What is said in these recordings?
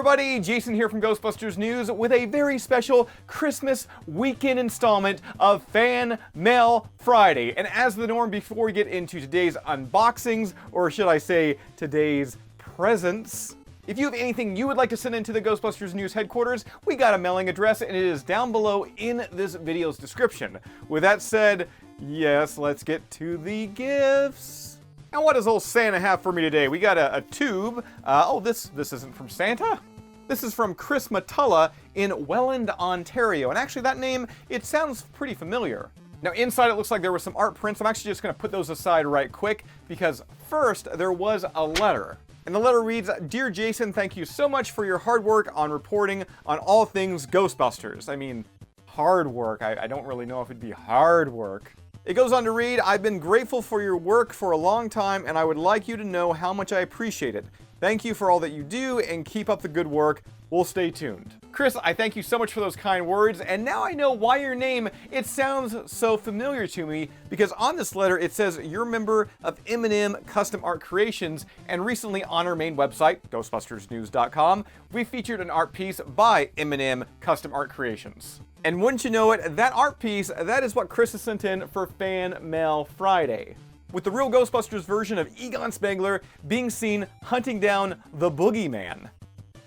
everybody, Jason here from Ghostbusters News with a very special Christmas weekend installment of Fan Mail Friday. And as the norm, before we get into today's unboxings, or should I say today's presents, if you have anything you would like to send into the Ghostbusters News headquarters, we got a mailing address and it is down below in this video's description. With that said, yes, let's get to the gifts. And what does old Santa have for me today? We got a tube. This isn't from Santa. This is from Chris Matulla in Welland, Ontario. And actually that name, it sounds pretty familiar. Now inside it looks like there were some art prints. I'm actually just gonna put those aside right quick because first there was a letter. And the letter reads, "Dear Jason, thank you so much for your hard work on reporting on all things Ghostbusters." I mean, hard work. I don't really know if it'd be hard work. It goes on to read, "I've been grateful for your work for a long time and I would like you to know how much I appreciate it. Thank you for all that you do and keep up the good work. We'll stay tuned." Chris, I thank you so much for those kind words, and now I know why your name, it sounds so familiar to me, because on this letter it says you're a member of M&M Custom Art Creations, and recently on our main website, ghostbustersnews.com, we featured an art piece by M&M Custom Art Creations. And wouldn't you know it, that art piece, that is what Chris has sent in for Fan Mail Friday, with the real Ghostbusters version of Egon Spengler being seen hunting down the Boogeyman.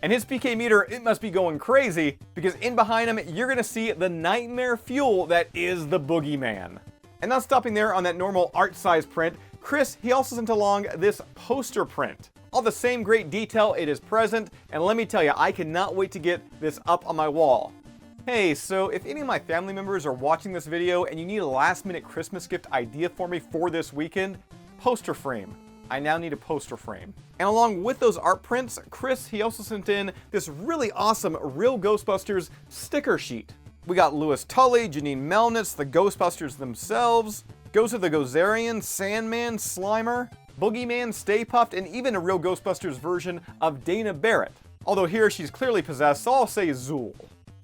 And his PK meter, it must be going crazy, because in behind him, you're gonna see the nightmare fuel that is the Boogeyman. And not stopping there on that normal art size print, Chris, he also sent along this poster print. All the same great detail, it is present, and let me tell you, I cannot wait to get this up on my wall. Hey, so if any of my family members are watching this video and you need a last minute Christmas gift idea for me for this weekend, poster frame. I now need a poster frame. And along with those art prints, Chris, he also sent in this really awesome Real Ghostbusters sticker sheet. We got Louis Tully, Janine Melnitz, the Ghostbusters themselves, Ghost of the Gozerian, Sandman, Slimer, Boogeyman, Stay Puft, and even a Real Ghostbusters version of Dana Barrett. Although here she's clearly possessed, so I'll say Zool.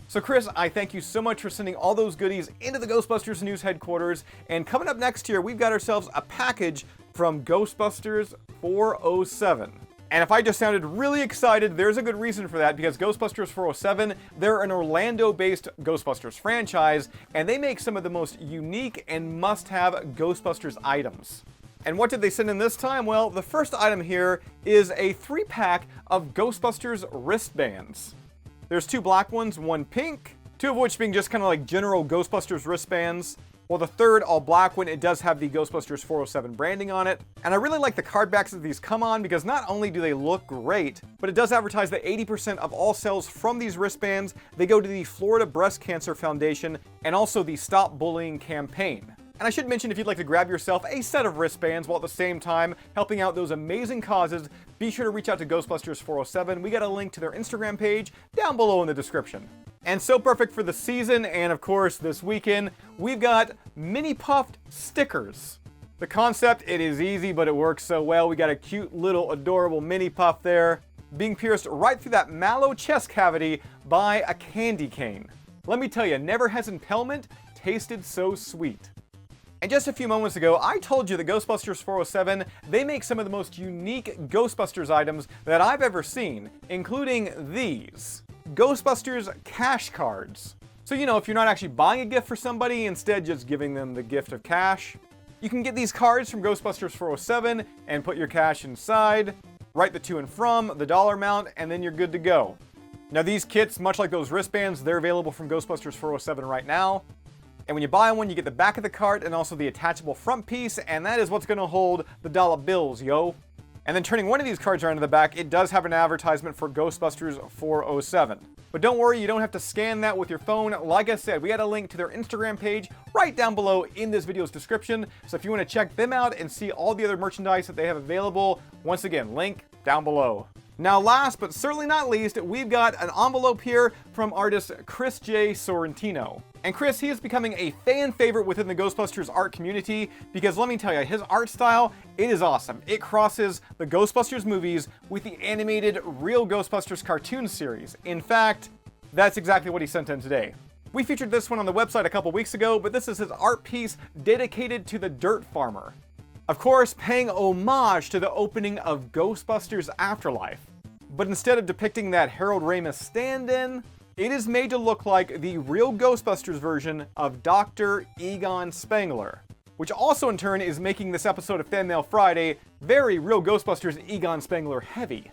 So Chris, I thank you so much for sending all those goodies into the Ghostbusters News headquarters, and coming up next year, we've got ourselves a package from Ghostbusters 407. And if I just sounded really excited, there's a good reason for that, because Ghostbusters 407, they're an Orlando-based Ghostbusters franchise, and they make some of the most unique and must-have Ghostbusters items. And what did they send in this time? Well, the first item here is a 3-pack of Ghostbusters wristbands. There's 2 black ones, 1 pink, 2 of which being just kind of like general Ghostbusters wristbands. While the third, all black one, it does have the Ghostbusters 407 branding on it. And I really like the card backs that these come on, because not only do they look great, but it does advertise that 80% of all sales from these wristbands, they go to the Florida Breast Cancer Foundation and also the Stop Bullying campaign. And I should mention, if you'd like to grab yourself a set of wristbands while at the same time helping out those amazing causes, be sure to reach out to Ghostbusters 407. We got a link to their Instagram page down below in the description. And so perfect for the season, and of course this weekend, we've got mini puffed stickers. The concept, it is easy, but it works so well. We got a cute little adorable mini puff there, being pierced right through that mallow chest cavity by a candy cane. Let me tell you, never has impalement tasted so sweet. And just a few moments ago, I told you that Ghostbusters 407, they make some of the most unique Ghostbusters items that I've ever seen, including these Ghostbusters cash cards. So, you know, if you're not actually buying a gift for somebody, instead just giving them the gift of cash, you can get these cards from Ghostbusters 407 and put your cash inside, write the to and from, the dollar amount, and then you're good to go. Now these kits, much like those wristbands, they're available from Ghostbusters 407 right now. And when you buy one, you get the back of the card and also the attachable front piece, and that is what's gonna hold the dollar bills, yo. And then turning one of these cards around to the back, it does have an advertisement for Ghostbusters 407. But don't worry, you don't have to scan that with your phone. Like I said, we got a link to their Instagram page right down below in this video's description. So if you wanna check them out and see all the other merchandise that they have available, once again, link down below. Now last but certainly not least, we've got an envelope here from artist Chris J. Sorrentino. And Chris, he is becoming a fan favorite within the Ghostbusters art community, because let me tell you, his art style, it is awesome. It crosses the Ghostbusters movies with the animated Real Ghostbusters cartoon series. In fact, that's exactly what he sent in today. We featured this one on the website a couple weeks ago, but this is his art piece dedicated to the Dirt Farmer. Of course, paying homage to the opening of Ghostbusters Afterlife. but instead of depicting that Harold Ramis stand-in, it is made to look like the real Ghostbusters version of Dr. Egon Spengler, which also in turn is making this episode of Fan Mail Friday very real Ghostbusters Egon Spengler heavy.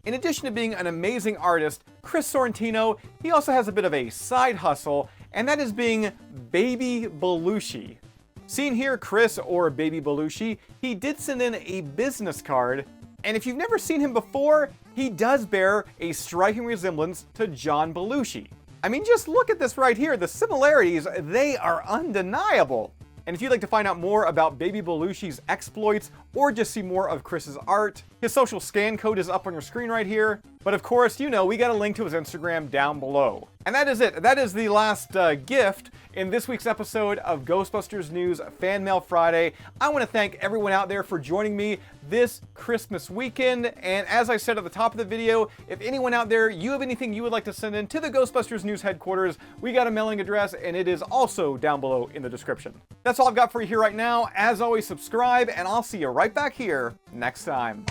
In addition to being an amazing artist, Chris Sorrentino, he also has a bit of a side hustle, and that is being Baby Belushi. Seen here, Chris, or Baby Belushi, he did send in a business card, and if you've never seen him before, he does bear a striking resemblance to John Belushi. I mean, just look at this right here. The similarities, they are undeniable. And if you'd like to find out more about Baby Belushi's exploits, or just see more of Chris's art, his social scan code is up on your screen right here. But of course, you know, we got a link to his Instagram down below. And that is it. That is the last gift in this week's episode of Ghostbusters News Fan Mail Friday. I want to thank everyone out there for joining me this Christmas weekend. And as I said at the top of the video, if anyone out there, you have anything you would like to send in to the Ghostbusters News headquarters, we got a mailing address and it is also down below in the description. That's all I've got for you here right now. As always, subscribe and I'll see you right back here next time.